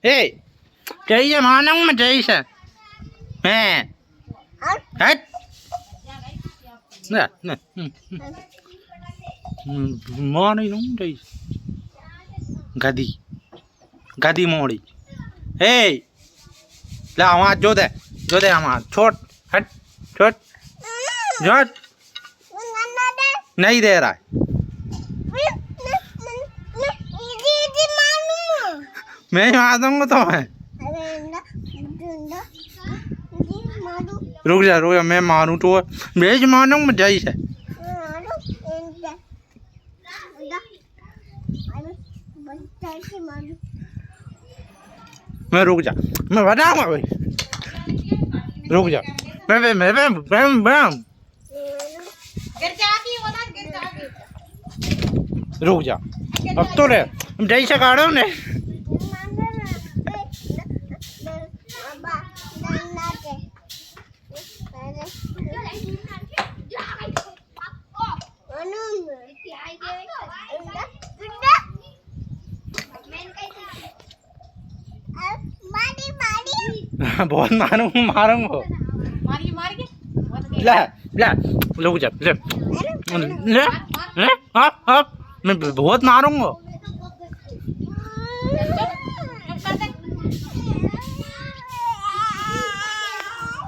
ए चाहिए मानूंग मैं चाहिए मैं हट ना ना मानी लूँ चाहिए गदी गदी मोड़ी ए ला हमारा जो दे हमारा छोट हट छोट छोट नहीं दे रहा है मैं मार दूंगा तो मैं रुक जा मैं मारूं तो भेज मारूंगा मैं जाई से मैं रुक जा मैं बताऊंगा भाई रुक जा मैं रुक जा अब तो रे जय से काढ़ो ने बहुत मारूंगा ला ला रुक जा ले ले ले मैं बहुत मारूंगा